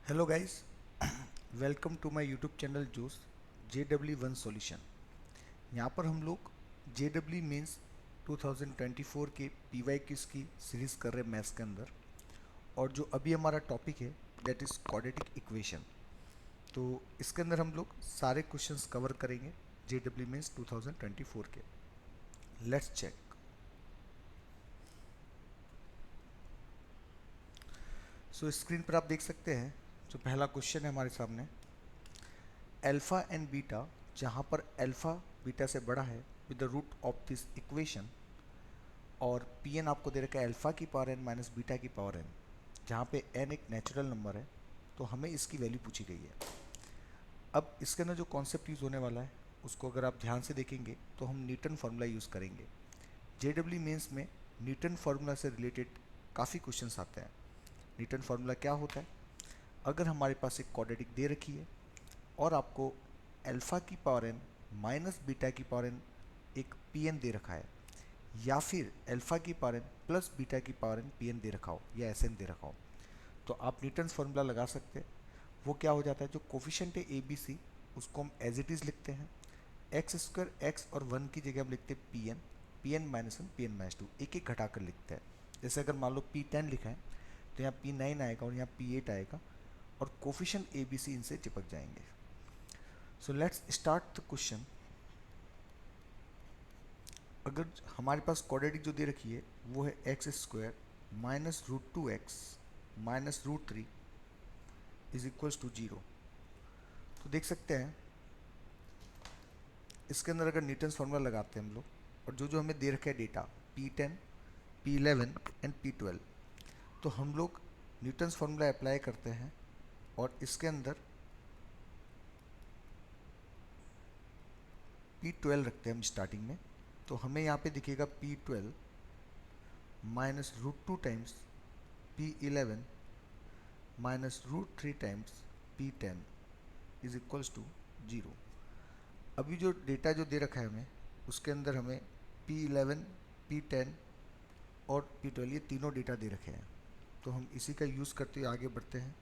Hello guys, welcome to my YouTube channel juice JW1 solution. यहाँ पर हम लोग JW मीन्स 2024 के PY क्यूज की सीरीज़ कर रहे हैं मैथ्स के अंदर। और जो अभी हमारा टॉपिक है दैट इज़ क्वाड्रेटिक इक्वेशन। तो इसके अंदर हम लोग सारे क्वेश्चंस कवर करेंगे JW मीन्स 2024 के। Let's check. सो स्क्रीन पर आप देख सकते हैं जो पहला क्वेश्चन है हमारे सामने, अल्फ़ा एंड बीटा, जहाँ पर अल्फ़ा बीटा से बड़ा है with the root of this equation, और पी एन आपको दे रखा है अल्फ़ा की पावर एन माइनस बीटा की पावर एन, जहाँ पे एन एक नेचुरल नंबर है। तो हमें इसकी वैल्यू पूछी गई है। अब इसके अंदर जो कॉन्सेप्ट यूज़ होने वाला है उसको अगर आप ध्यान से देखेंगे तो हम न्यूटन फार्मूला यूज़ करेंगे। JW मेंस में न्यूटन फार्मूला से रिलेटेड काफ़ी क्वेश्चंस आते हैं। न्यूटन फार्मूला क्या होता है? अगर हमारे पास एक क्वाड्रेटिक दे रखी है और आपको अल्फ़ा की पावर एन माइनस बीटा की पावर एन एक पी एन दे रखा है, या फिर अल्फ़ा की पावर एन प्लस बीटा की पावर एन पी एन दे रखा हो या एस एन दे रखा हो, तो आप न्यूटन फार्मूला लगा सकते हैं। वो क्या हो जाता है, जो कोफिशिएंट है ए बी सी उसको हम एज इट इज़ लिखते हैं। एक्स स्क्वायर एक्स और वन की जगह हम लिखते हैं P N minus one P N minus two, एक एक घटाकर लिखते हैं। जैसे अगर मान लो P10 लिखा है तो यहाँ P9 आएगा और यहाँ P8 आएगा, और कोफिशिएंट ए बी सी इनसे चिपक जाएंगे। So let's start the question. अगर हमारे पास क्वाड्रेटिक जो दे रखी है वो है X square minus root two X minus root three is equals to zero. तो देख सकते हैं इसके अंदर अगर न्यूटन्स फार्मूला लगाते हैं हम लोग, और जो जो हमें दे रखा है data P10 P11 and P12, तो हम लोग न्यूटन्स फार्मूला अप्लाई करते हैं और इसके अंदर P12 रखते हैं हम स्टार्टिंग में। तो हमें यहाँ पे दिखेगा P12 minus root two times P11 minus root three times P10 is equals to zero. अभी जो डेटा जो दे रखा है हमें उसके अंदर हमें P11 P10 और P12 ये तीनों डेटा दे रखे हैं, तो हम इसी का यूज़ करते हुए आगे बढ़ते हैं।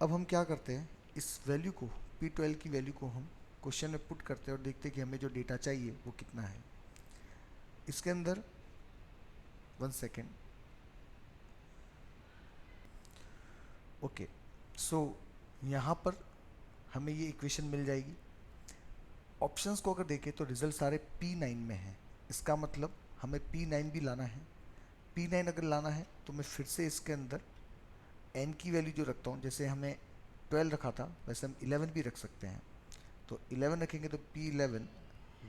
अब हम क्या करते हैं, इस वैल्यू को P12 की वैल्यू को हम क्वेश्चन में पुट करते हैं और देखते हैं कि हमें जो डेटा चाहिए वो कितना है। इसके अंदर 1 सेकेंड। ओके, सो यहाँ पर हमें ये इक्वेशन मिल जाएगी। ऑप्शंस को अगर देखें तो रिजल्ट सारे P9 में हैं। इसका मतलब हमें P9 भी लाना है। P9 अगर लाना है तो मैं फिर से इसके अंदर n की वैल्यू जो रखता हूँ, जैसे हमें 12 रखा था वैसे हम 11 भी रख सकते हैं। तो 11 रखेंगे तो P11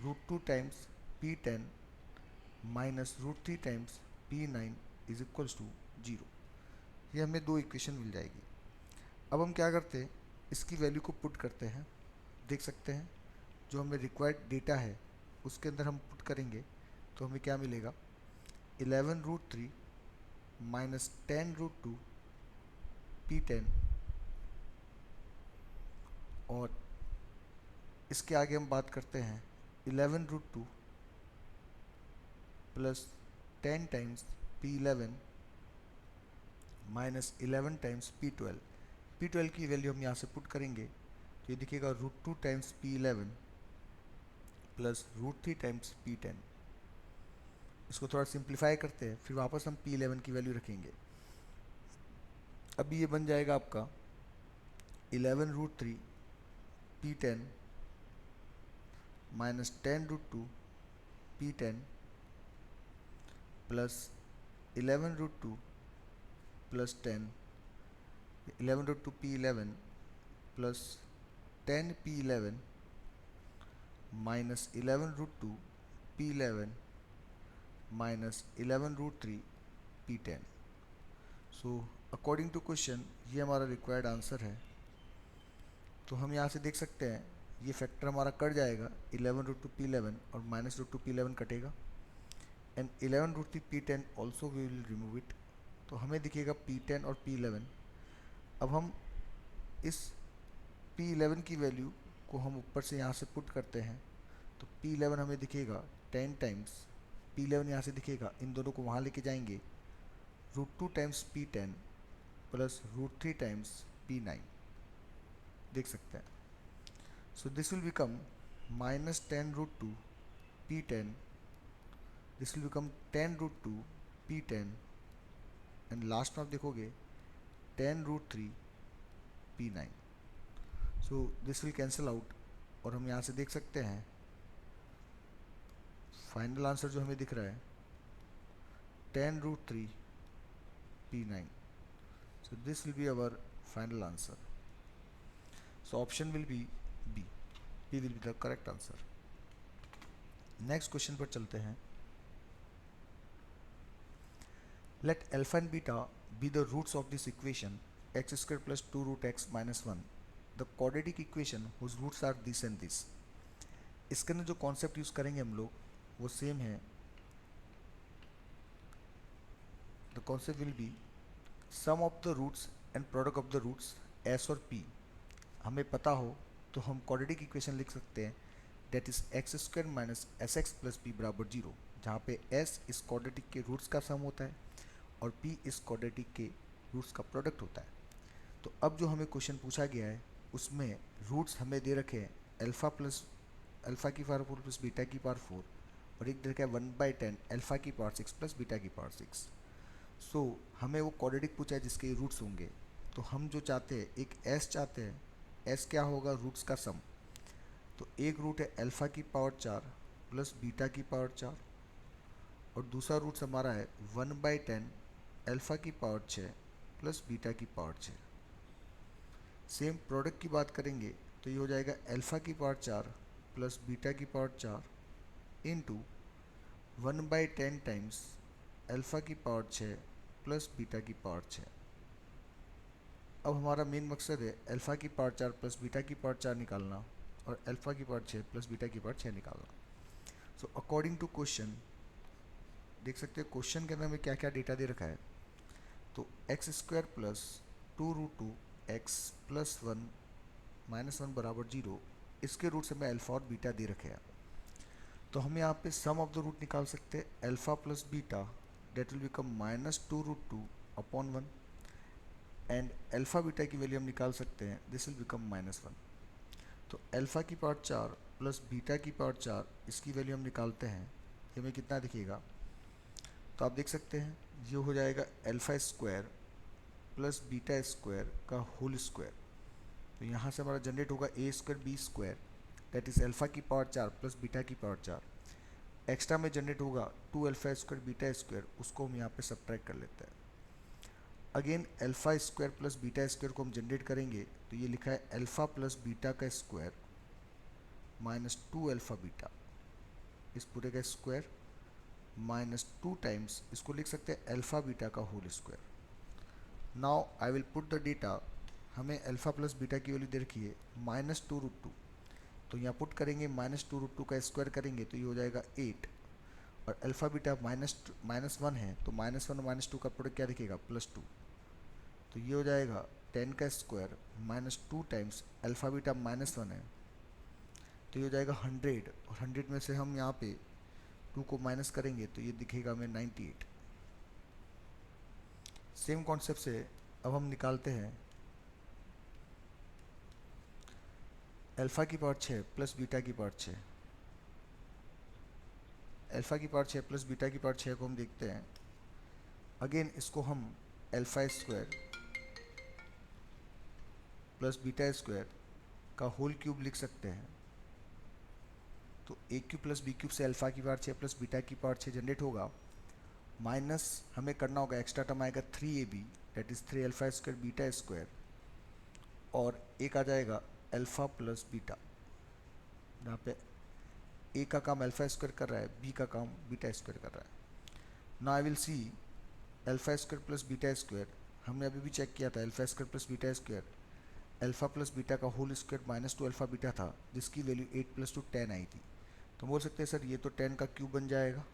root two times P10 minus root three times P9 is equals to zero. ये हमें दो इक्वेशन मिल जाएगी। अब हम क्या करते हैं, इसकी वैल्यू को पुट करते हैं। देख सकते हैं जो हमें रिक्वायर्ड डेटा है उसके अंदर हम पुट करेंगे तो हमें क्या मिलेगा, 11 root three minus 10 root two P10, और इसके आगे हम बात करते हैं 11 root two plus 10 times P11 minus 11 times P12। P12 की वैल्यू हम यहाँ से पुट करेंगे तो ये दिखेगा root two times P11 plus root three times P10। इसको थोड़ा सिंप्लीफाई करते हैं, फिर वापस हम P11 की वैल्यू रखेंगे। अभी ये बन जाएगा आपका 11 root three P10 minus 10 root two P10 plus 11 root two plus 10, 11 root two P11 plus 10 P11 minus 11 root two P11 minus 11 root three P10। So according to question ये हमारा रिक्वायर्ड आंसर है। तो हम यहाँ से देख सकते हैं ये फैक्टर हमारा कट जाएगा, 11 रूट टू P11 और माइनस रूट टू P11 कटेगा, and 11 root three P10 also we will remove it. तो हमें दिखेगा P10 और P11। अब हम इस P11 की वैल्यू को हम ऊपर से यहाँ से पुट करते हैं तो P11 हमें दिखेगा 10 टाइम्स P11 यहाँ से दिखेगा, इन दोनों को वहाँ लेके जाएंगे, root two times P10 plus root three times P9 देख सकते हैं. So this will become minus 10 root 2 P10. This will become 10 root 2 P10 and last में आप देखोगे 10 root 3 P9. So this will cancel out और हम यहाँ से देख सकते हैं फाइनल आंसर जो हमें दिख रहा है 10 root 3 P9. So this will be our final answer. So option will be B. B will be the correct answer. Next question पर चलते हैं. Let alpha and beta be the roots of this equation x square plus 2 root x minus 1. The quadratic equation whose roots are this and this. इसके अंदर जो concept use करेंगे हम लोग वो सेम है. The concept will be sum of the roots and product of the roots s और p. हमें पता हो तो हम quadratic equation लिख सकते हैं that is x square minus sx plus p बराबर 0, जहाँ पे s इस quadratic के रूट्स का सम होता है और p इस quadratic के रूट्स का प्रोडक्ट होता है. तो अब जो हमें क्वेश्चन पूछा गया है उसमें रूट्स हमें दे रखे हैं अल्फ़ा की पावर 4 प्लस बीटा की पावर 4 और एक दे रखा है 1/10 अल्फ़ा की पावर 6 प्लस बीटा की पावर 6. सो हमें वो क्वाड्रेटिक पूछा है जिसके रूट्स होंगे. तो हम जो चाहते हैं एक s चाहते हैं. s क्या होगा? रूट्स का सम. तो एक रूट है अल्फ़ा की पावर 4 प्लस बीटा की पावर 4 और दूसरा रूट्स हमारा है 1/10 अल्फ़ा की पावर 6 प्लस बीटा की पावर 6. सेम प्रोडक्ट की बात करेंगे तो ये हो जाएगा अल्फ़ा की पावर 4 प्लस बीटा की पावर 4 इंटू 1/10 टाइम्स अल्फ़ा की पावर 6 प्लस बीटा की पावर 6. अब हमारा मेन मकसद है अल्फ़ा की पावर 4 प्लस बीटा की पावर 4 निकालना और अल्फ़ा की पावर 6 प्लस बीटा की पावर 6 निकालना. सो अकॉर्डिंग टू क्वेश्चन देख सकते हैं क्वेश्चन के अंदर हमें क्या क्या डेटा दे रखा है. तो X square plus 2 root 2 X plus 1 minus 1 बराबर 0, इसके रूट से हमें अल्फ़ा और बीटा दे रखे हैं. तो हम यहाँ पे सम ऑफ द रूट निकाल सकते हैं alpha plus beta that will become minus 2 root 2 upon 1 and alpha beta की वैल्यू हम निकाल सकते हैं दिस विल बिकम माइनस 1. तो अल्फ़ा की पावर 4 प्लस बीटा की पावर 4 इसकी वैल्यू हम निकालते हैं. ये हमें कितना दिखेगा? तो आप देख सकते हैं ये हो जाएगा alpha square plus beta square का होल स्क्वायर. तो यहाँ से हमारा जनरेट होगा A square B square that is alpha की पावर 4 प्लस बीटा की पावर 4. एक्स्ट्रा में जनरेट होगा 2 अल्फ़ा स्क्वायर बीटा स्क्वायर, उसको हम यहाँ पे सब्ट्रैक्ट कर लेते हैं. Again alpha square plus beta square को हम जनरेट करेंगे तो ये लिखा है अल्फ़ा प्लस बीटा का स्क्वायर माइनस 2 अल्फ़ा बीटा, इस पूरे का स्क्वायर माइनस 2 टाइम्स इसको लिख सकते हैं अल्फ़ा बीटा का whole square. Now I will put the data. हमें अल्फ़ा प्लस बीटा की वैल्यू दे रखी है माइनस 2 रूट 2. तो यहाँ पुट करेंगे माइनस 2 रूट 2 का स्क्वायर करेंगे तो ये हो जाएगा 8 और अल्फ़ा बीटा माइनस 1 है तो माइनस 1 और माइनस 2 का प्रोडक्ट क्या दिखेगा? प्लस 2. तो ये हो जाएगा 10 का square minus 2 times alpha beta minus 1 है तो ये हो जाएगा 100 और 100 में से हम यहाँ पे 2 को माइनस करेंगे तो ये दिखेगा हमें 98. सेम कॉन्सेप्ट से अब हम निकालते हैं अल्फ़ा की पावर 6 प्लस बीटा की पावर 6. अल्फ़ा की पावर 6 प्लस बीटा की पावर 6 को हम देखते हैं. अगेन इसको हम alpha square plus beta square का होल क्यूब लिख सकते हैं. तो ए क्यूब प्लस बी क्यूब से अल्फ़ा की पावर 6 प्लस बीटा की पावर 6 जनरेट होगा. माइनस हमें करना होगा एक्स्ट्रा टर्म आएगा 3ab that is 3 alpha square beta square और एक आ जाएगा अल्फ़ा प्लस बीटा, जहाँ पे ए का काम अल्फ़ा स्क्वायर कर रहा है, बी का काम बीटा स्क्वायर कर रहा है. Now I will see alpha square plus beta square. हमने अभी भी चेक किया था alpha square plus beta square alpha plus beta का whole square minus 2 alpha beta था जिसकी वैल्यू 8 प्लस 2 10 आई थी. तो बोल सकते हैं सर ये तो 10 का क्यूब बन जाएगा.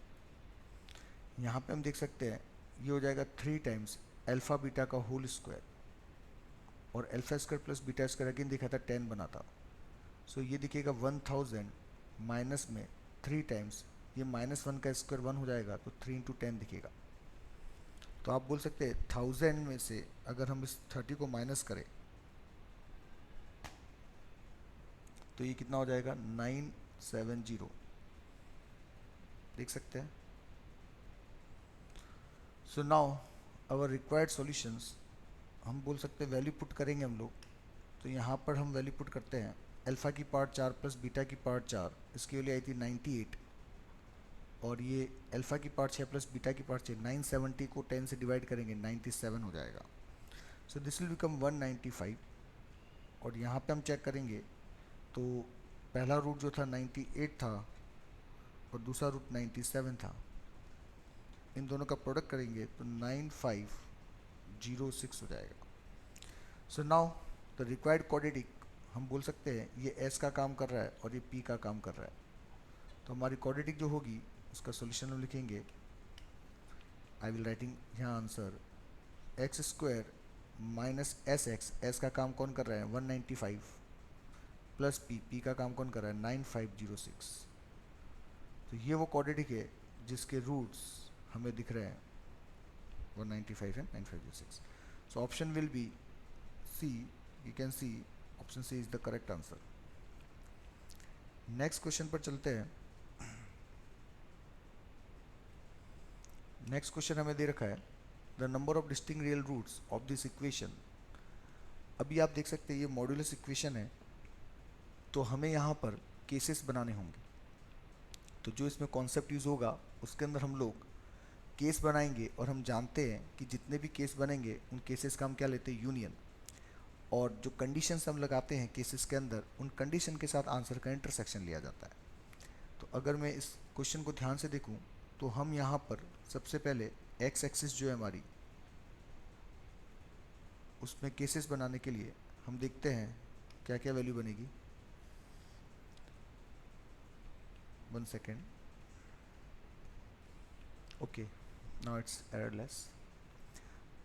यहाँ पे हम देख सकते हैं ये हो जाएगा 3 टाइम्स अल्फ़ा बीटा का होल स्क्वायर और alpha square plus beta square again दिखा था 10 बना था. सो ये दिखेगा 1000 माइनस में 3 टाइम्स ये माइनस 1 का स्क्वायर 1 हो जाएगा तो 3 इंटू 10 दिखेगा. तो आप बोल सकते हैं 1000 में से अगर हम इस 30 को माइनस करें तो ये कितना हो जाएगा 970, देख सकते हैं। So now our required solutions, हम बोल सकते हैं वैल्यू पुट करेंगे हम लोग। तो यहाँ पर हम वैल्यू पुट करते हैं, अल्फ़ा की पावर 4 प्लस बीटा की पावर 4, इसकी वैल्यू आई थी 98, और ये अल्फ़ा की पावर 6 प्लस बीटा की पावर 6, 970 को 10 से डिवाइड करेंगे 97 हो जाएगा। सो दिस विल बिकम 195, और यहाँ पे हम चेक करेंगे तो पहला रूट जो था 98 था और दूसरा रूट 97 था, इन दोनों का प्रोडक्ट करेंगे तो 9506 हो जाएगा। So now the required quadratic, हम बोल सकते हैं ये एस का काम कर रहा है और ये पी का काम कर रहा है। तो हमारी क्वाड्रेटिक जो होगी उसका सॉल्यूशन हम लिखेंगे, आई विल राइटिंग यहाँ answer x square minus S x, S का काम कौन कर रहा है 195, प्लस पी, पी का काम कौन कर रहा है 9506। तो ये वो क्वाड्रेटिक है जिसके रूट्स हमें दिख रहे हैं 195 and 9506। So option will be C, you can see option C is the correct answer. Next question पर चलते हैं। नेक्स्ट क्वेश्चन हमें दे रखा है the number of distinct real roots of this equation. अभी आप देख सकते हैं ये मॉड्यूलस इक्वेशन है, तो हमें यहाँ पर केसेस बनाने होंगे। तो जो इसमें कॉन्सेप्ट यूज़ होगा उसके अंदर हम लोग केस बनाएंगे, और हम जानते हैं कि जितने भी केस बनेंगे उन केसेस का हम क्या लेते हैं यूनियन, और जो कंडीशंस हम लगाते हैं केसेस के अंदर उन कंडीशन के साथ आंसर का इंटरसेक्शन लिया जाता है। तो अगर मैं इस क्वेश्चन को ध्यान से देखूं तो हम यहाँ पर सबसे पहले एक्स एक्सिस जो है हमारी, उसमें केसेस बनाने के लिए हम देखते हैं क्या क्या वैल्यू बनेगी। 1 second, okay, now it's errorless.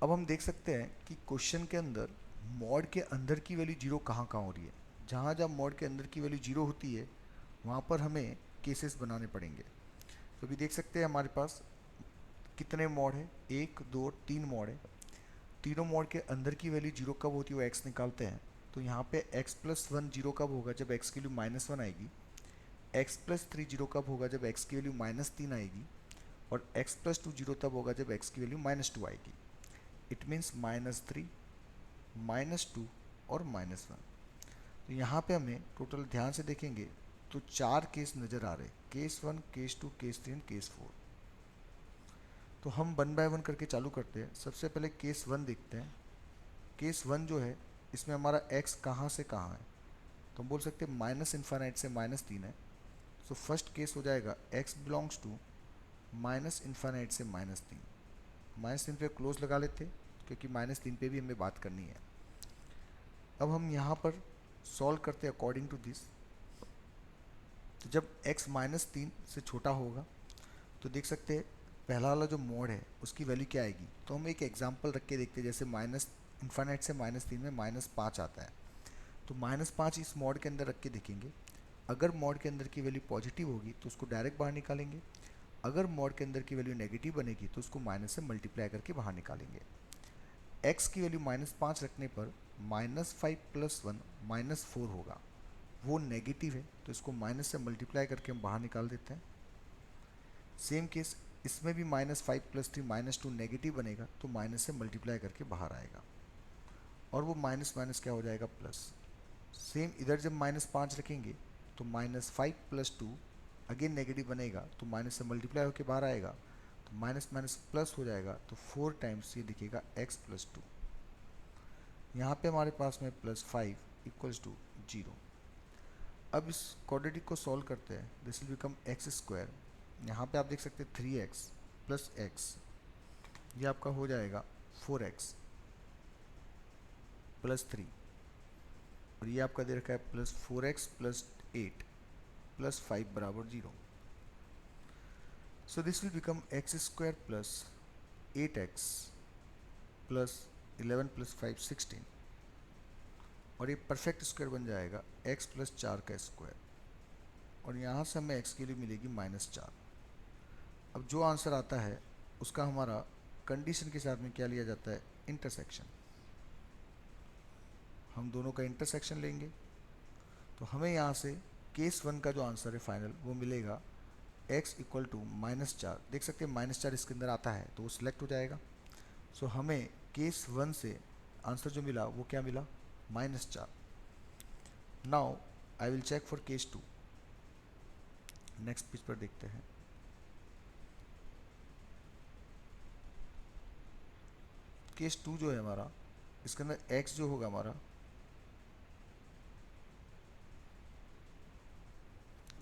अब हम देख सकते हैं कि क्वेश्चन के अंदर मॉड के अंदर की वैल्यू जीरो कहाँ कहाँ हो रही है। जहाँ जहाँ मॉड के अंदर की वैल्यू जीरो होती है वहाँ पर हमें केसेस बनाने पड़ेंगे। तो अभी देख सकते हैं हमारे पास कितने मॉड है, 1 2 3 मॉड है। तीनों मॉड के अंदर की वैल्यू जीरो कब होती है वो एक्स निकालते हैं। तो यहाँ पे एक्स प्लस 1 जीरो कब होगा जब एक्स की वैल्यू -1 आएगी, एक्स प्लस 3 जीरो कब होगा जब एक्स की वैल्यू -3 आएगी, और एक्स प्लस 2 जीरो तब होगा जब एक्स की वैल्यू -2 आएगी। इट मीन्स -3, -2 और -1। तो यहाँ पे हमें टोटल ध्यान से देखेंगे तो 4 केस नज़र आ रहे, case 1, case 2, case 3 and case 4। तो हम 1 बाय 1 करके चालू करते हैं। सबसे पहले केस 1 देखते हैं। केस 1 जो है इसमें हमारा x कहाँ से कहाँ है, तो हम बोल सकते हैं माइनस इन्फाइनाइट से -3 है। सो फर्स्ट केस हो जाएगा x belongs to minus infinite से -3। -3 पे क्लोज लगा लेते क्योंकि -3 पे भी हमें बात करनी है। अब हम यहाँ पर सॉल्व करते हैं अकॉर्डिंग टू दिस। तो जब x -3 से छोटा होगा तो देख सकते हैं पहला वाला जो मोड है उसकी वैल्यू क्या आएगी। तो हम एक एग्जांपल रख के देखते हैं, जैसे माइनस इन्फाइनाइट से -3 में -5 आता है। तो -5 इस मोड के अंदर रख के देखेंगे। अगर मोड के अंदर की वैल्यू पॉजिटिव होगी तो उसको डायरेक्ट बाहर निकालेंगे। अगर मोड के अंदर की वैल्यू नेगेटिव बनेगी तो उसको माइनस से मल्टीप्लाई करके बाहर निकालेंगे। x की वैल्यू -5 रखने पर -5 + 1 -4 होगा, वो नेगेटिव है तो इसको माइनस से मल्टीप्लाई करके हम बाहर निकाल देते हैं। सेम केस इसमें भी -5 + 3 -2 नेगेटिव बनेगा तो माइनस से मल्टीप्लाई करके बाहर आएगा, और वो माइनस माइनस क्या हो जाएगा प्लस। सेम इधर जब -5 रखेंगे तो -5 + 2 अगेन नेगेटिव बनेगा तो माइनस से मल्टीप्लाई होकर बाहर आएगा, तो माइनस माइनस प्लस हो जाएगा, तो 4 टाइम्स ये दिखेगा x + 2। यहाँ पे हमारे पास में +5 = 0। अब इस क्वाड्रेटिक को सॉल्व करते हैं। This will become x²। यहाँ पे आप देख सकते हैं 3x + x, ये आपका हो जाएगा 4x + 3, और ये आपका दे रखा है +4x + 8 + 5 = 0। So this will become x² + 8x + 11 + 5 16, और ये परफेक्ट स्क्वायर बन जाएगा x + 4 का स्क्वायर, और यहाँ से हमें x के लिए मिलेगी -4। अब जो आंसर आता है उसका हमारा कंडीशन के साथ में क्या लिया जाता है, इंटरसेक्शन। हम दोनों का इंटरसेक्शन लेंगे तो हमें यहाँ से केस 1 का जो आंसर है फाइनल वो मिलेगा x इक्वल टू -4। देख सकते हैं -4 इसके अंदर आता है तो वो सिलेक्ट हो जाएगा। सो हमें केस 1 से आंसर जो मिला वो क्या मिला, -4। Now I will check for case 2। Next page पर देखते हैं। केस 2 जो है हमारा, इसके अंदर x जो होगा हमारा,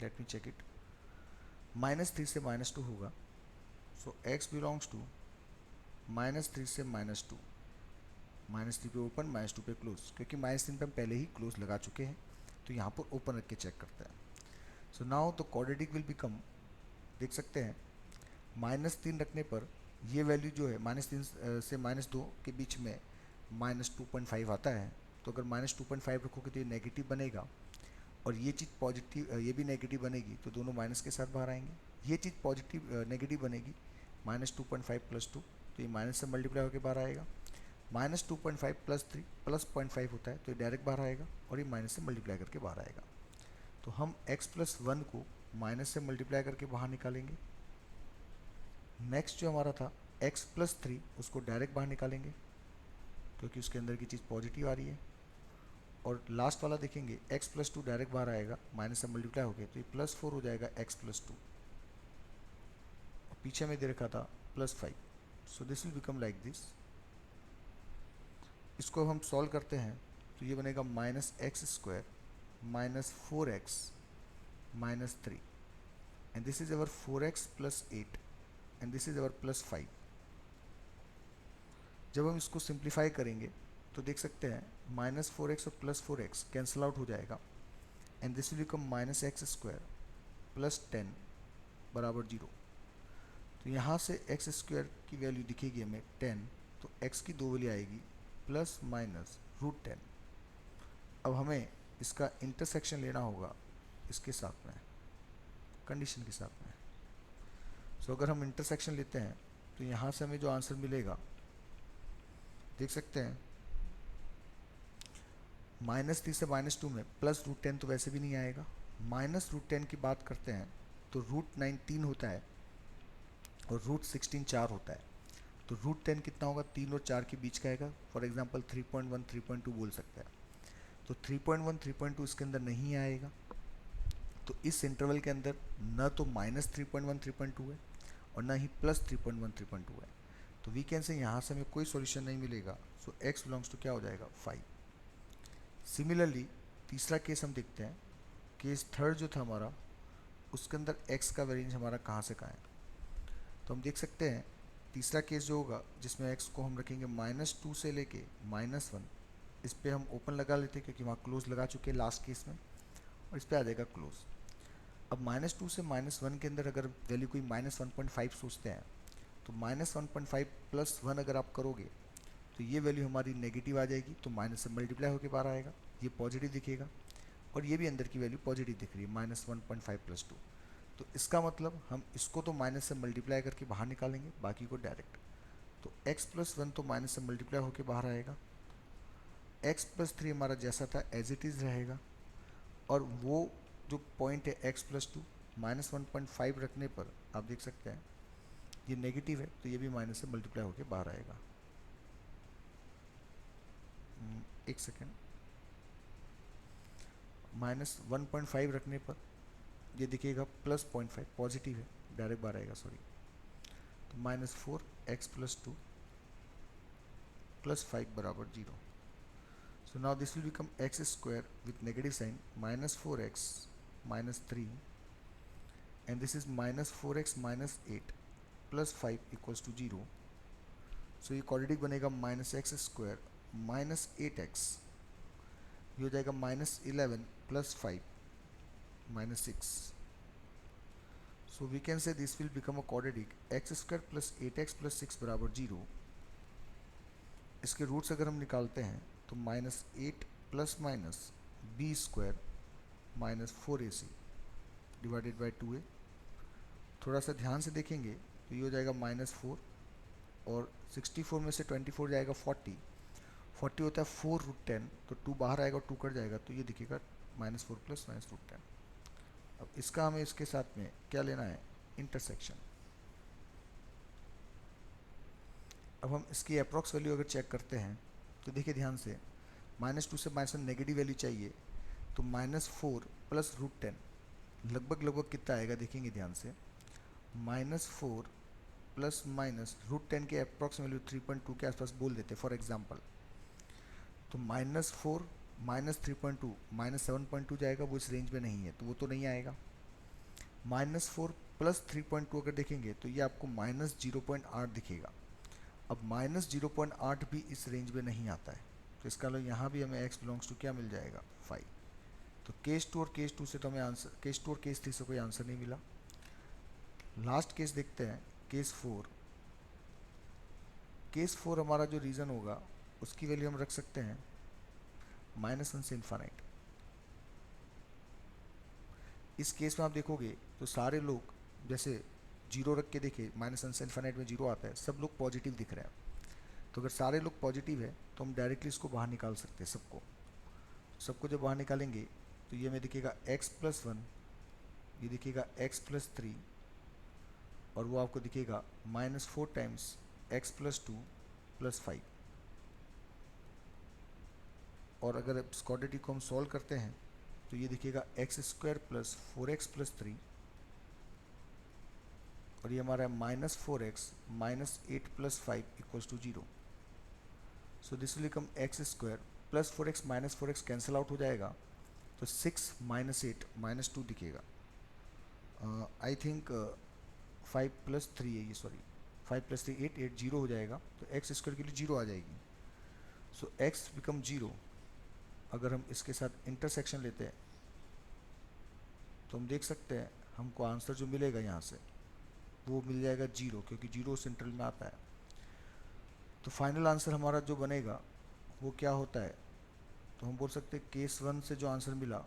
लेट मी चेक इट, -3 से -2 होगा। सो x बिलोंग्स टू -3 से -2, -3 पे ओपन, -2 पे क्लोज, क्योंकि -3 पे हम पहले ही क्लोज लगा चुके हैं तो यहाँ पर ओपन रख के चेक करते हैं। So now the quadratic will become, देख सकते हैं -3 रखने पर ये वैल्यू जो है -3 से -2 के बीच में -2.5 आता है। तो अगर -2.5 रखोगे तो ये नेगेटिव बनेगा और ये चीज़ पॉजिटिव, ये भी नेगेटिव बनेगी तो दोनों माइनस के साथ बाहर आएंगे। ये चीज़ पॉजिटिव नेगेटिव बनेगी, -2.5 + 2 तो ये माइनस से मल्टीप्लाई होकर बाहर आएगा। -2.5 + 3 +0.5 होता है तो ये डायरेक्ट बाहर आएगा और ये माइनस से मल्टीप्लाई करके बाहर आएगा। तो हम x + 1 को माइनस से मल्टीप्लाई करके बाहर निकालेंगे। नेक्स्ट जो हमारा था x + 3, उसको डायरेक्ट बाहर निकालेंगे क्योंकि उसके अंदर की चीज़ पॉजिटिव आ रही है। और लास्ट वाला देखेंगे x + 2 डायरेक्ट बाहर आएगा, माइनस से मल्टीप्लाई हो गया तो ये +4 हो जाएगा x + 2। और पीछे में दे रखा था +5। So this will become like this. इसको हम सॉल्व करते हैं तो ये बनेगा -x² -4x -3 and this is our 4x + 8 and this is our +5। जब हम इसको सिंप्लीफाई करेंगे तो देख सकते हैं -4x और +4x कैंसिल आउट हो जाएगा and this will become -x² + 10 बराबर 0। तो यहाँ से x² की वैल्यू दिखेगी हमें 10, तो x की दो वैल्यू आएगी ±√10। अब हमें इसका इंटरसेक्शन लेना होगा इसके साथ में, कंडीशन के साथ में। सो अगर हम इंटरसेक्शन लेते हैं तो यहाँ से हमें जो आंसर मिलेगा, देख सकते हैं -3 से -2 में +√10 तो वैसे भी नहीं आएगा। -√10 की बात करते हैं तो √9 3 होता है और √16 4 होता है। तो √10 कितना होगा, 3 और 4 के बीच का आएगा। फॉर एग्जांपल 3.1 3.2 बोल सकते हैं। तो 3.1 3.2 इसके अंदर नहीं आएगा। तो इस इंटरवल के अंदर न तो -3.1 3.2 है और ना ही +3.1 3.2 है। तो वी कैन से यहाँ से हमें कोई सॉल्यूशन नहीं मिलेगा। सो x बिलोंग्स टू क्या हो जाएगा, 5। सिमिलरली तीसरा केस हम देखते हैं। केस थर्ड जो था हमारा, उसके अंदर x का वेरिएंस हमारा कहाँ से कहाँ है। तो हम देख सकते हैं तीसरा केस जो होगा जिसमें x को हम रखेंगे -2 से लेके -1, इस पर हम ओपन लगा लेते हैं क्योंकि वहाँ क्लोज लगा चुके हैं लास्ट केस में, और इस पर आ जाएगा क्लोज। अब -2 से -1 के अंदर अगर वैल्यू कोई -1.5 सोचते हैं तो -1.5 + 1 अगर आप करोगे तो ये वैल्यू हमारी नेगेटिव आ जाएगी, तो माइनस से मल्टीप्लाई होकर बाहर आएगा, ये पॉजिटिव दिखेगा। और ये भी अंदर की वैल्यू पॉजिटिव दिख रही है, -1.5 + 2। तो इसका मतलब हम इसको तो माइनस से मल्टीप्लाई करके बाहर निकालेंगे, बाकी को डायरेक्ट। तो x + 1 तो माइनस से मल्टीप्लाई होकर बाहर आएगा, x + 3 हमारा जैसा था एज इट इज़ रहेगा। और वो जो पॉइंट है x + 2 -1.5 रखने पर आप देख सकते हैं ये नेगेटिव है, तो ये भी माइनस से मल्टीप्लाई होकर बाहर आएगा। एक सेकेंड, -1.5 रखने पर ये दिखेगा +0.5, पॉजिटिव है, डायरेक्ट बाहर आएगा, सॉरी। तो -4x + 2 + 5 बराबर 0। So now this will become x² with negative sign -4x -3 and this is -4x -8 + 5 = 0। So ये क्वाड्रेटिक बनेगा -x² -8x, ये हो जाएगा -11 + 5 -6। So we can say this will become a quadratic x² + 8x + 6 बराबर 0। इसके roots अगर हम निकालते हैं तो -8 ± b² -4ac divided by 2a। थोड़ा सा ध्यान से देखेंगे तो ये हो जाएगा -4 और 64 में से 24 जाएगा 40 होता है 4√10, तो 2 बाहर आएगा और 2 कट जाएगा तो ये दिखेगा -4 प्लस -√10। अब इसका हमें इसके साथ में क्या लेना है, इंटरसेक्शन। अब हम इसकी अप्रॉक्स वैल्यू अगर चेक करते हैं तो देखिए ध्यान से, -2 से -1 नेगेटिव वैल्यू चाहिए, तो -4 प्लस √10 लगभग लगभग कितना आएगा देखेंगे ध्यान से, -4 प्लस माइनस √10 के अप्रॉक्स वैल्यू 3.2 के आसपास बोल देते फॉर एग्जांपल। तो -4 -3.2 -7.2 जाएगा, वो इस रेंज में नहीं है तो वो तो नहीं आएगा। -4 प्लस 3.2 अगर देखेंगे तो ये आपको -0.8 दिखेगा। अब -0.8 भी इस रेंज में नहीं आता है, तो इसका मतलब यहाँ भी हमें x बिलोंग्स टू क्या मिल जाएगा, 5। तो केस 2 और केस 2 से तो हमें आंसर, केस 2 और केस 3 से कोई आंसर नहीं मिला। लास्ट केस देखते हैं, केस 4। केस 4 हमारा जो रीज़न होगा उसकी वैल्यू हम रख सकते हैं -1 से इन्फानाइट। इस केस में आप देखोगे तो सारे लोग जैसे जीरो रख के देखे, -1 से इन्फानाइट में जीरो आता है, सब लोग पॉजिटिव दिख रहे हैं। तो अगर सारे लोग पॉजिटिव है तो हम डायरेक्टली इसको बाहर निकाल सकते हैं सबको जब बाहर निकालेंगे तो ये हमें दिखेगा x+1, ये दिखेगा x+3, और वो आपको दिखेगा -4 टाइम्स x+2 + 5। और अगर इस क्वाड्रेटिक को हम सॉल्व करते हैं तो ये दिखेगा x² + 4x + 3, और ये हमारा -4x -8 + 5 = 0। So this will become x² + 4x -4x cancel out हो जाएगा, तो 6 -8 -2 दिखेगा। आई थिंक 5 + 3 है ये, सॉरी 5 + 3 8 8 0 हो जाएगा, तो x² के लिए 0 आ जाएगी। सो x बिकम 0। अगर हम इसके साथ इंटरसेक्शन लेते हैं तो हम देख सकते हैं हमको आंसर जो मिलेगा यहाँ से वो मिल जाएगा 0, क्योंकि 0 सेंट्रल में आता है। तो फाइनल आंसर हमारा जो बनेगा वो क्या होता है, तो हम बोल सकते हैं केस 1 से जो आंसर मिला,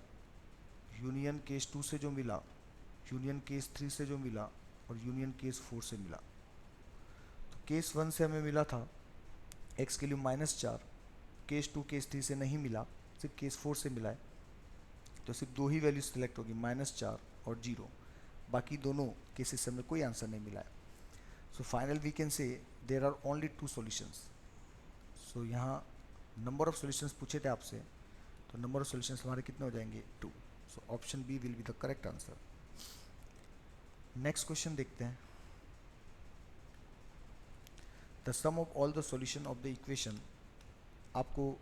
यूनियन केस 2 से जो मिला, यूनियन केस 3 से जो मिला, और यूनियन केस 4 से मिला। तो केस 1 से हमें मिला था x के लिए -4, केस 2 केस 3 से नहीं मिला, सिर्फ केस 4 से मिला है, तो सिर्फ दो ही वैल्यू सिलेक्ट होगी, -4 और 0। बाकी दोनों केसेस से हमें कोई आंसर नहीं मिला है। So final we can say there are only 2 solutions. So यहाँ नंबर ऑफ सॉल्यूशंस पूछे थे आपसे, तो नंबर ऑफ सॉल्यूशंस हमारे कितने हो जाएंगे, 2। So option B will be the correct answer. Next question देखते हैं। The sum of all the solution of the equation, आपको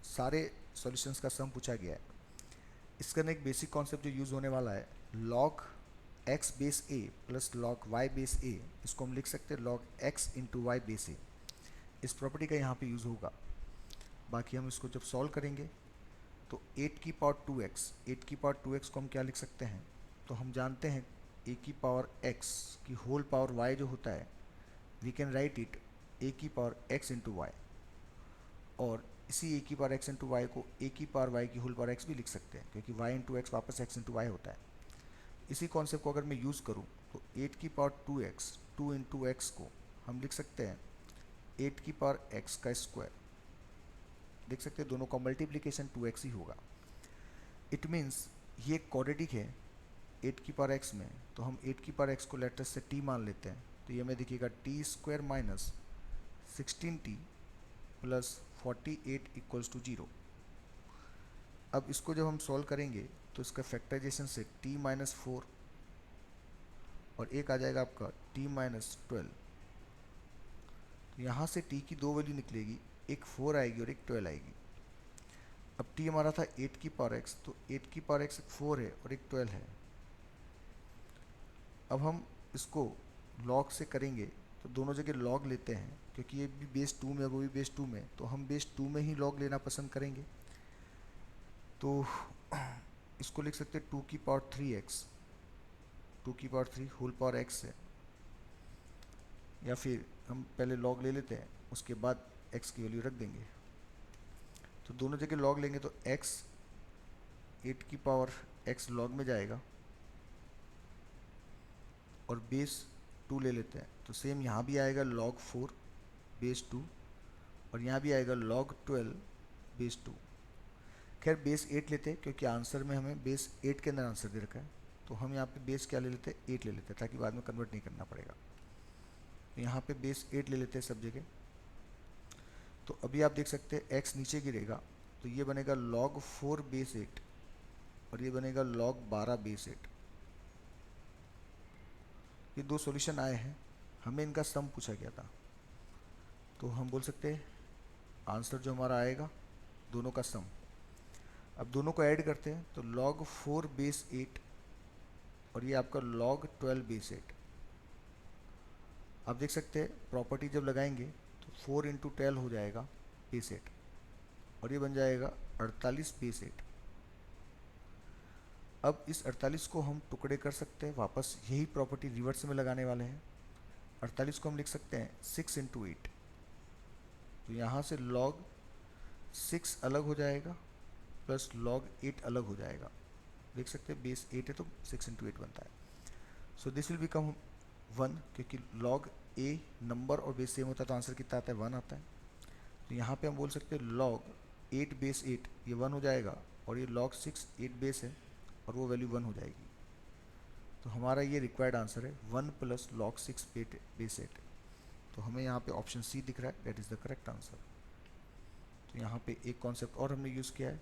सारे सॉल्यूशंस का सम पूछा गया है। इसका एक बेसिक कॉन्सेप्ट जो यूज़ होने वाला है, log x base a plus log y base a, इसको हम लिख सकते हैं log x into Y base a। इस प्रॉपर्टी का यहाँ पे यूज़ होगा। बाकी हम इसको जब सॉल्व करेंगे तो 8 की पावर 2x, 8 की पावर 2x को हम क्या लिख सकते हैं, तो हम जानते हैं a की पावर x की होल पावर y जो होता है, we can write it a की पावर x इंटू वाई, और इसी a की पावर x इंटू वाई को a की पावर y की होल पावर x भी लिख सकते हैं, क्योंकि y इंटू एक्स वापस x इंटू वाई होता है। इसी कॉन्सेप्ट को अगर मैं यूज़ करूँ तो 8 की पावर 2x, 2 इंटू एक्स को हम लिख सकते हैं 8 की पावर x का स्क्वायर। देख सकते हैं दोनों का मल्टीप्लिकेशन 2x ही होगा। इट मीन्स ये एक क्वाड्रेटिक है 8 की पावर x में, तो हम 8 की पावर x को लेटर से t मान लेते हैं, तो ये हमें दिखेगा t² माइनस 16t प्लस 48 = 0। अब इसको जब हम सॉल्व करेंगे तो इसका फैक्टराइजेशन से t-4 और एक आ जाएगा आपका t-12। तो यहाँ से t की दो वैल्यू निकलेगी, एक 4 आएगी और एक 12 आएगी। अब t हमारा था 8 की पावर x, तो 8 की पावर x 4 है और एक 12 है। अब हम इसको log से करेंगे तो दोनों जगह log लेते हैं, क्योंकि ये भी बेस 2 में है वो भी बेस 2 में, तो हम बेस 2 में ही log लेना पसंद करेंगे। तो इसको लिख सकते हैं 2 की पावर 3x, 2 की पावर 3 होल पावर x है, या फिर हम पहले log ले लेते हैं उसके बाद x की वैल्यू रख देंगे। तो दोनों जगह log लेंगे तो x 8 की पावर x log में जाएगा, और बेस 2 ले लेते हैं तो सेम यहाँ भी आएगा log 4 बेस 2, और यहाँ भी आएगा log 12 बेस 2। खैर बेस 8 लेते हैं क्योंकि आंसर में हमें बेस 8 के अंदर आंसर दे रखा है, तो हम यहाँ पे बेस क्या ले लेते हैं, 8 ले लेते हैं, ताकि बाद में कन्वर्ट नहीं करना पड़ेगा। तो यहाँ पे बेस 8 ले लेते हैं सब जगह। तो अभी आप देख सकते हैं x नीचे गिरेगा, तो ये बनेगा log 4 बेस 8 और ये बनेगा log 12 बेस 8। ये दो सॉल्यूशन आए हैं, हमें इनका सम पूछा गया था, तो हम बोल सकते हैं आंसर जो हमारा आएगा दोनों का सम। अब दोनों को ऐड करते हैं तो log 4 बेस 8 और ये आपका log 12 बेस 8। आप देख सकते हैं प्रॉपर्टी जब लगाएंगे तो 4 इंटू 12 हो जाएगा बेस 8 और ये बन जाएगा 48 बेस 8। अब इस 48 को हम टुकड़े कर सकते हैं, वापस यही प्रॉपर्टी रिवर्स में लगाने वाले हैं। 48 को हम लिख सकते हैं 6 इंटू 8, तो यहाँ से log 6 अलग हो जाएगा प्लस log 8 अलग हो जाएगा। देख सकते हैं बेस 8 है तो 6 इंटू 8 बनता है। सो दिस विल बिकम 1, क्योंकि log a नंबर और बेस सेम होता है तो आंसर कितना आता है, 1 आता है। तो यहाँ पे हम बोल सकते हैं log 8 बेस 8 ये 1 हो जाएगा और ये log 6 8 बेस है और वो वैल्यू 1 हो जाएगी। तो हमारा ये रिक्वायर्ड आंसर है 1 प्लस log 6 बेस 8। तो हमें यहाँ पे ऑप्शन सी दिख रहा है, that is the correct answer. तो यहाँ पे एक कॉन्सेप्ट और हमने यूज़ किया है,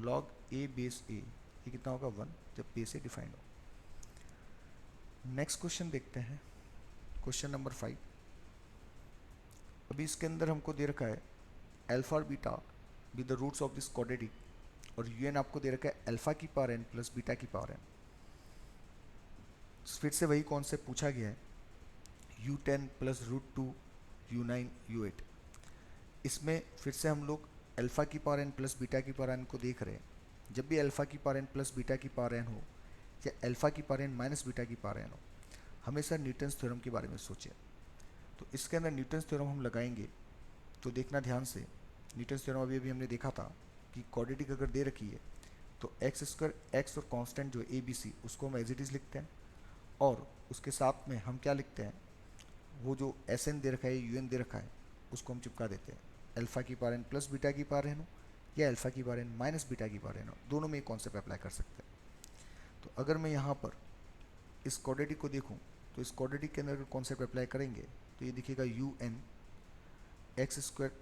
log a बेस a, ये कितना होगा 1 जब बेस a डिफाइंड हो। नेक्स्ट क्वेश्चन देखते हैं, क्वेश्चन नंबर 5। अभी इसके अंदर हमको दे रखा है अल्फा और beta with the roots of this quadratic और un आपको दे रखा है अल्फा की पावर n प्लस बीटा की पावर n। फिर से वही कॉन्सेप्ट पूछा गया है, u10 प्लस √2 u9 u8। इसमें फिर से हम लोग अल्फा की पावर n प्लस बीटा की पावर n को देख रहे हैं। जब भी अल्फा की पावर n प्लस बीटा की पावर n हो या अल्फा की पावर n माइनस बीटा की पावर n हो, हमेशा न्यूटन्स थ्योरम के बारे में सोचें। तो इसके अंदर न्यूटन्स थ्योरम हम लगाएंगे, तो देखना ध्यान से। न्यूटन्स थ्योरम अभी हमने देखा था कि क्वाड्रेटिक अगर दे रखी है तो एक्स स्क्वायर एक्स और कांस्टेंट जो ए बी सी उसको हम एज इट इज़ लिखते हैं, और उसके साथ में हम क्या लिखते हैं, वो जो एस एन दे रखा है यू एन दे रखा है उसको हम चिपका देते हैं। अल्फा की पावर एन प्लस बीटा की पावर एन हो या अल्फा की पावर एन माइनस बीटा की पावर एन हो, दोनों में एक कॉन्सेप्ट अप्लाई कर सकते हैं। तो अगर मैं यहाँ पर इस क्वाड्रेटिक को देखूँ तो इस क्वाड्रेटिक के अंदर अगर कॉन्सेप्ट अप्लाई करेंगे तो ये दिखेगा यू एन एक्स स्क्वायर,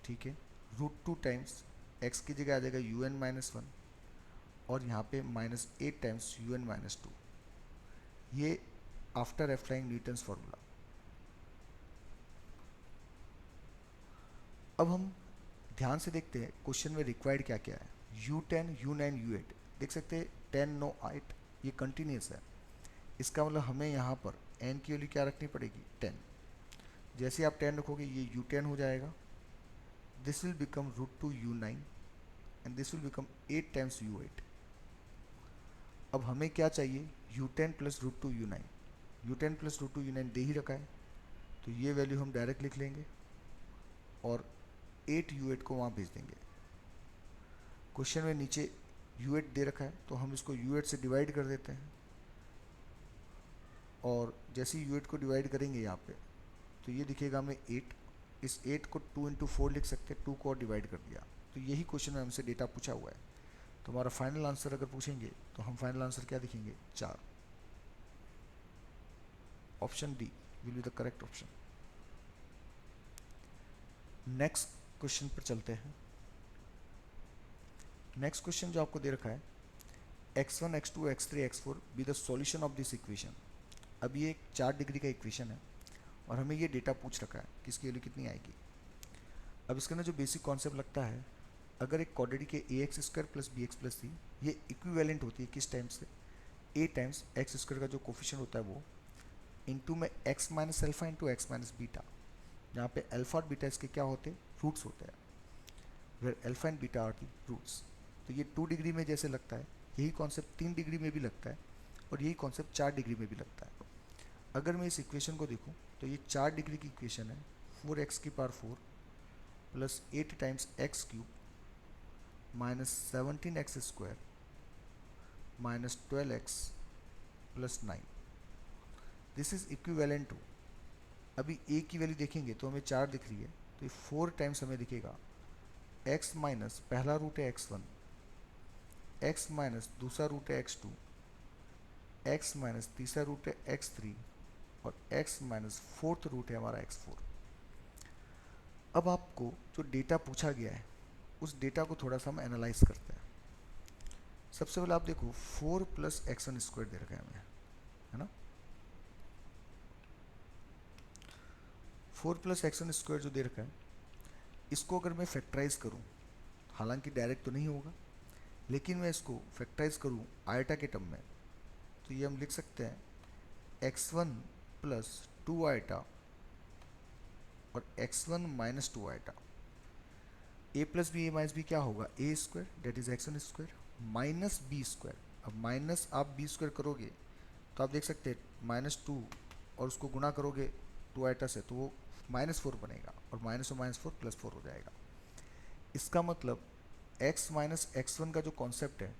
ठीक है, √2 टाइम्स एक्स की जगह आ जाएगा यू एन माइनस 1 और यहाँ पे -8 टाइम्स यू एन माइनस 2, ये आफ्टर अप्लाइंग न्यूटन्स फॉर्मूला। अब हम ध्यान से देखते हैं क्वेश्चन में रिक्वायर्ड क्या क्या है। u10 u9 u8 देख सकते हैं 10 9 8 ये कंटिन्यूस है, इसका मतलब हमें यहाँ पर n की वैल्यू क्या रखनी पड़ेगी, 10। जैसे आप 10 रखोगे ये u10 हो जाएगा, this will become √2 u9 and this will become 8 times u8। अब हमें क्या चाहिए, u10 plus √2 u9, u10 plus √2 u9 दे ही रखा है तो ये वैल्यू हम डायरेक्ट लिख लेंगे और 8 u8 को वहाँ भेज देंगे। क्वेश्चन में नीचे u8 दे रखा है तो हम इसको u8 से डिवाइड कर देते हैं, और जैसे ही u8 को डिवाइड करेंगे यहाँ पे तो ये दिखेगा हमें 8। इस 8 को 2 इंटू 4 लिख सकते हैं, 2 को और डिवाइड कर दिया। तो यही क्वेश्चन में हमसे डेटा पूछा हुआ है। तो हमारा फाइनल आंसर अगर पूछेंगे तो हम फाइनल आंसर क्या लिखेंगे, 4। Option D will be the correct option. Next question पर चलते हैं। नेक्स्ट क्वेश्चन जो आपको दे रखा है x1 x2 x3 x4 be the solution of this equation. अब ये एक 4 डिग्री का इक्वेशन है और हमें ये डेटा पूछ रखा है कि इसकी वैल्यू कितनी आएगी। अब इसके अंदर जो बेसिक कॉन्सेप्ट लगता है, अगर एक क्वाड्रेटिक के A X square plus B X plus C ये इक्विवेलेंट होती है किस टाइम से, ए टाइम्स एक्स स्क्वायर का जो कोफिशिएंट होता है वो इंटू में x minus alpha into x minus beta, जहाँ पे अल्फा और बीटा इसके क्या होते हैं, रूट्स होते हैं, where alpha and beta are the roots. तो ये 2 डिग्री में जैसे लगता है यही कॉन्सेप्ट 3 डिग्री में भी लगता है और यही कॉन्सेप्ट 4 डिग्री में भी लगता है। अगर मैं इस इक्वेशन को देखूं तो ये 4 डिग्री की इक्वेशन है, 4x की power 4 plus 8 times x cube minus 17x square minus 12x plus 9, this is equivalent to. अभी a की वैल्यू देखेंगे तो हमें 4 दिख रही है, तो ये 4 टाइम्स हमें दिखेगा x माइनस पहला रूट है x1 x माइनस दूसरा रूट है x2, x माइनस तीसरा रूट है x3 और x माइनस फोर्थ रूट है हमारा x4। अब आपको जो डेटा पूछा गया है उस डेटा को थोड़ा सा हम एनालाइज करते हैं। सबसे पहले आप देखो 4 प्लस x1 स्क्वायर दे रखा है हमें, है ना। 4 प्लस x1 स्क्वायर जो दे रखा है, इसको अगर मैं फैक्टराइज करूं, हालांकि डायरेक्ट तो नहीं होगा, लेकिन मैं इसको फैक्टराइज करूं आयटा के टर्म में, तो ये हम लिख सकते हैं x1 प्लस 2 आयटा और x1 minus 2 iota. a plus B A minus B क्या होगा, A square that is x1 square minus B square. अब माइनस आप बी स्क्वायर करोगे तो आप देख सकते हैं -2 और उसको गुणा करोगे 2 आयटा से तो वो -4 बनेगा और -4 +4 हो जाएगा। इसका मतलब x माइनस x1 का जो कॉन्सेप्ट है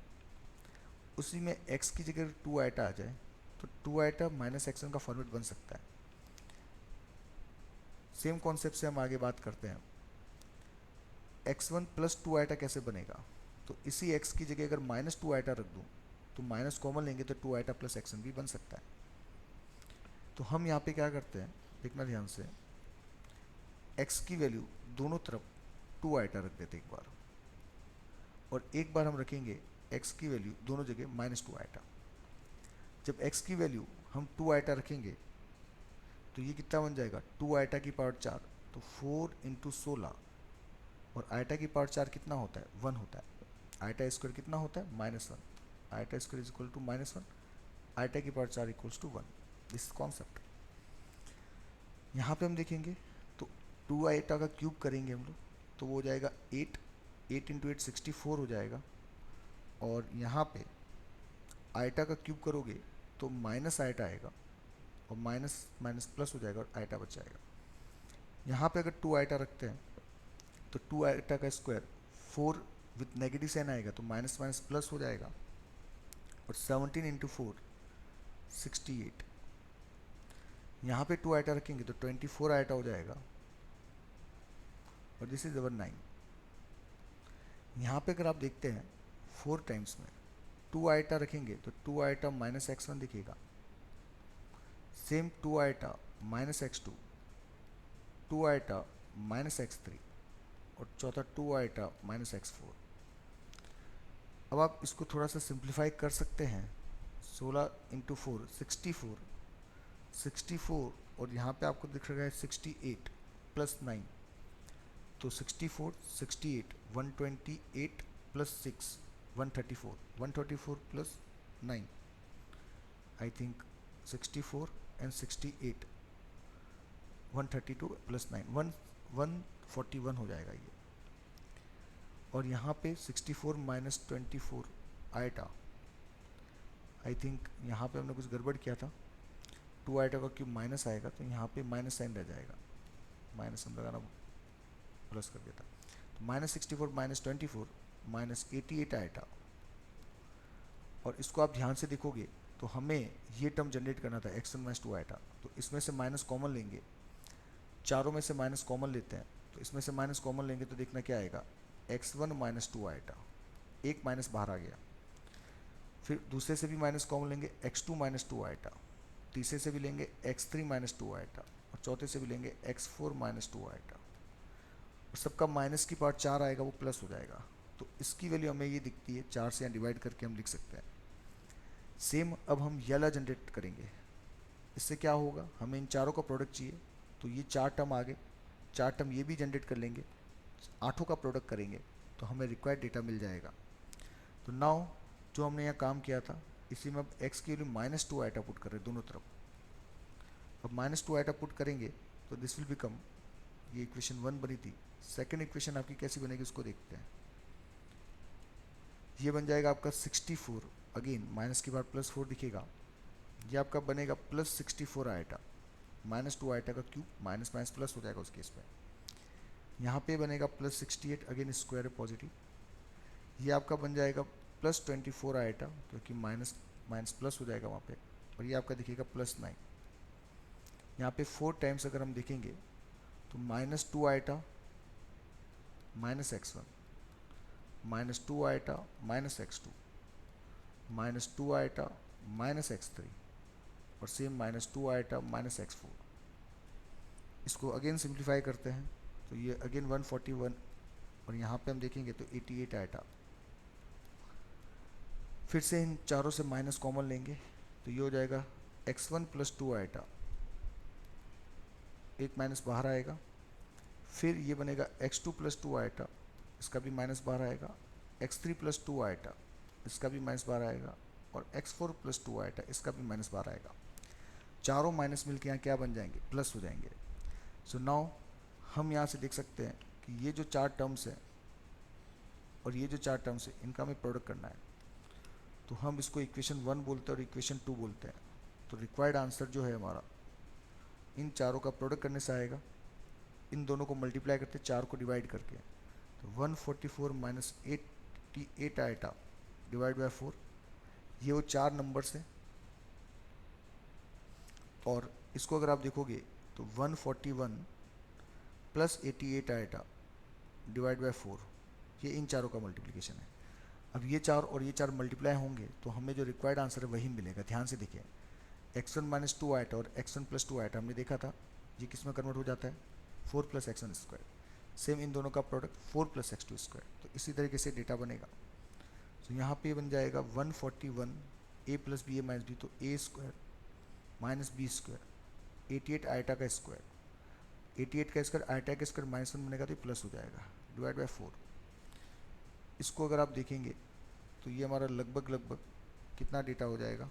उसी में x की जगह 2 आयटा आ जाए तो 2 आयटा माइनस x1 का फॉर्मेट बन सकता है। सेम कॉन्सेप्ट से हम आगे बात करते हैं, x1 प्लस 2 आयटा कैसे बनेगा, तो इसी x की जगह अगर -2 आयटा रख दूं तो माइनस कॉमन लेंगे तो 2 आयटा प्लस x1 भी बन सकता है। तो हम यहाँ पे क्या करते हैं, देखना ध्यान से, x की वैल्यू दोनों तरफ 2 आयटा रख देते एक बार, और एक बार हम रखेंगे x की वैल्यू दोनों जगह -2 आयटा। जब x की वैल्यू हम 2 आयटा रखेंगे तो ये कितना बन जाएगा, 2 आयटा की पावर 4, तो 4 इंटू 16, और आयटा की पावर 4 कितना होता है, 1 होता है। आयटा स्क्वायर कितना होता है, -1। Iota square is equal to -1, iota की power 4 equals to 1। This concept यहाँ पे हम देखेंगे तो 2 आयटा का क्यूब करेंगे हम लोग तो वो हो जाएगा 8, 8 इंटू 8 64 हो जाएगा, और यहाँ पे आयटा का क्यूब करोगे तो माइनस आयटा आएगा और माइनस माइनस प्लस हो जाएगा और आयटा बच जाएगा। यहाँ पे अगर 2 आयटा रखते हैं तो 2 आयटा का स्क्वायर 4 विथ नेगेटिव साइन आएगा तो माइनस माइनस प्लस हो जाएगा, और 17 इंटू 4 68। यहाँ पे 2 आयटा रखेंगे तो 24 आयटा हो जाएगा, और दिस इज अवर 9। यहाँ पे अगर आप देखते हैं 4 टाइम्स में 2 आयटा रखेंगे तो 2 आयटा माइनस x1 दिखेगा, same 2 iota minus x2, 2 iota minus x3, और चौथा 2 आयटा माइनस x4। अब आप इसको थोड़ा सा सिंप्लीफाई कर सकते हैं, 16 इंटू 4 64, 64 और यहाँ पे आपको दिख रहा है 68 प्लस 9, तो 64 68 128 plus 6 134, 134 plus 9 I think 64 and 68 132 plus 9 141 हो जाएगा ये। और यहाँ पे 64 माइनस 24 आयटा, आई थिंक यहाँ पे हमने कुछ गड़बड़ किया था, 2 आयटा का क्यूब माइनस आएगा तो यहाँ पे माइनस साइन रह जाएगा, माइनस हम लगाना प्लस कर देता, तो -64 माइनस 24 माइनस 88 आयटा। और इसको आप ध्यान से देखोगे तो हमें ये टर्म जनरेट करना था x1 माइनस 2 आयटा, तो इसमें से माइनस कॉमन लेंगे, चारों में से माइनस कॉमन लेते हैं तो इसमें से माइनस कॉमन लेंगे तो देखना क्या आएगा, x1 माइनस 2 आयटा, एक माइनस बाहर आ गया। फिर दूसरे से भी माइनस कॉमन लेंगे x2 माइनस 2 आयटा, तीसरे से भी लेंगे x3 माइनस 2 आयटा, और चौथे से भी लेंगे x4 माइनस 2 आयटा, और सबका माइनस की पावर 4 आएगा वो प्लस हो जाएगा। तो इसकी वैल्यू हमें ये दिखती है, 4 से यहाँ डिवाइड करके हम लिख सकते हैं। सेम अब हम ये वाला जनरेट करेंगे, इससे क्या होगा, हमें इन चारों का प्रोडक्ट चाहिए तो ये 4 टर्म आगे, 4 टर्म ये भी जनरेट कर लेंगे, 8 का प्रोडक्ट करेंगे तो हमें रिक्वायर्ड डेटा मिल जाएगा। तो नाउ जो हमने यहाँ काम किया था इसी में अब x की वैल्यू -2 आयटा पुट कर रहे हैं दोनों तरफ। अब -2 आयटा पुट करेंगे तो दिस विल बिकम, ये इक्वेशन 1 बनी थी, सेकेंड इक्वेशन आपकी कैसी बनेगी उसको देखते हैं। ये बन जाएगा आपका 64, अगेन माइनस के बाद +4 दिखेगा, ये आपका बनेगा +64 आयटा, -2 आयटा का क्यूब, माइनस माइनस प्लस हो जाएगा उस केस में। यहाँ पे बनेगा +68, अगेन स्क्वायर है पॉजिटिव, ये आपका बन जाएगा +24 आयटा क्योंकि माइनस माइनस प्लस हो जाएगा वहाँ पे, और ये आपका दिखेगा +9। यहाँ पे 4 टाइम्स अगर हम देखेंगे तो -2 iota minus x1, -2 iota minus x2, -2 iota -x3 और सेम -2 आइटा -x4। इसको अगेन सिंप्लीफाई करते हैं तो ये अगेन 141 और यहाँ पे हम देखेंगे तो 88 आइटा। फिर से इन चारों से माइनस कॉमन लेंगे तो ये हो जाएगा x1 + 2 आइटा, एक माइनस बाहर आएगा। फिर ये बनेगा x2 + 2 आइटा, इसका भी माइनस बाहर आएगा। x3 + 2 आइटा, इसका भी माइनस बाहर आएगा। और x4 + 2 आइटा, इसका भी माइनस बाहर आएगा। चारों माइनस मिलके यहाँ क्या बन जाएंगे, प्लस हो जाएंगे। सो नाउ हम यहाँ से देख सकते हैं कि ये जो चार टर्म्स हैं और ये जो चार टर्म्स है इनका हमें प्रोडक्ट करना है। तो हम इसको इक्वेशन 1 बोलते हैं और इक्वेशन 2 बोलते हैं। तो रिक्वायर्ड आंसर जो है हमारा इन चारों का प्रोडक्ट करने से आएगा। इन दोनों को मल्टीप्लाई करते 4 को डिवाइड करके, तो 144 - 88 आइटा डिवाइड बाय 4। ये वो चार नंबर्स हैं और इसको अगर आप देखोगे तो 141 + 88 आइटा डिवाइड बाय 4, ये इन चारों का मल्टीप्लिकेशन है। अब ये चार और ये चार मल्टीप्लाई होंगे तो हमें जो रिक्वायर्ड आंसर है वही मिलेगा। ध्यान से देखिए, x1 - 2 आइटा और x1 + 2 आइटा हमने देखा था, ये किस में कन्वर्ट हो जाता है, 4 + x1²। सेम इन दोनों का प्रोडक्ट 4 + x2²। तो इसी तरीके से डेटा बनेगा। तो यहाँ पे बन जाएगा 141 a + b a - b, तो a² - b², 88 आइटा का स्क्वायर, 88 का स्क्वायर आइटा का स्क्वायर -1 बनेगा तो प्लस हो जाएगा, डिवाइड बाय 4। इसको अगर आप देखेंगे तो ये हमारा लगभग कितना डेटा हो जाएगा,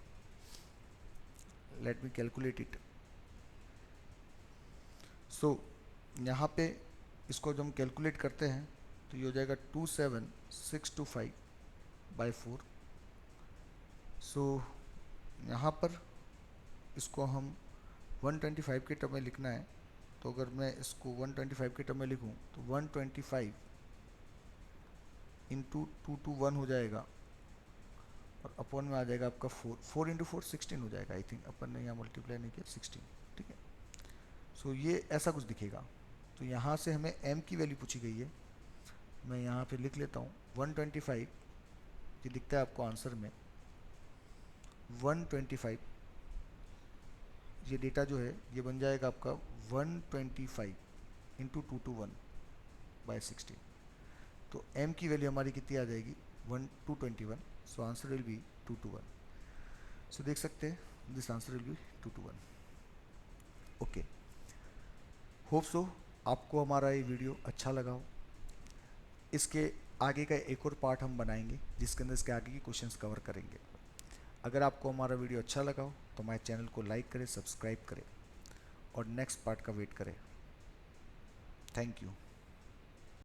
लेट मी कैलकुलेट इट। सो यहाँ पे इसको जब हम कैलकुलेट करते हैं तो ये हो जाएगा 27625/4। सो यहाँ पर इसको हम 125 के टर्म में लिखना है। तो अगर मैं इसको 125 के टर्म में लिखूँ तो 125 × 221 हो जाएगा और अपॉन में आ जाएगा आपका 4। 4 × 4 16 हो जाएगा। आई थिंक अपन ने यहाँ मल्टीप्लाई नहीं किया, 16, ठीक है। सो ये ऐसा कुछ दिखेगा। तो यहाँ से हमें m की वैल्यू पूछी गई है। मैं यहाँ पे लिख लेता हूँ 125, ये दिखता है आपको आंसर में 125। ये डेटा जो है ये बन जाएगा आपका 125 × 221/16। तो m की वैल्यू हमारी कितनी आ जाएगी, 221। So answer will be 221। सो देख सकते हैं this answer will be 221। Okay, hope so आपको हमारा ये वीडियो अच्छा लगा हो। इसके आगे का एक और पार्ट हम बनाएंगे जिसके अंदर इसके आगे की क्वेश्चंस कवर करेंगे। अगर आपको हमारा वीडियो अच्छा लगा हो तो हमारे चैनल को लाइक करें, सब्सक्राइब करें और नेक्स्ट पार्ट का वेट करें। Thank you.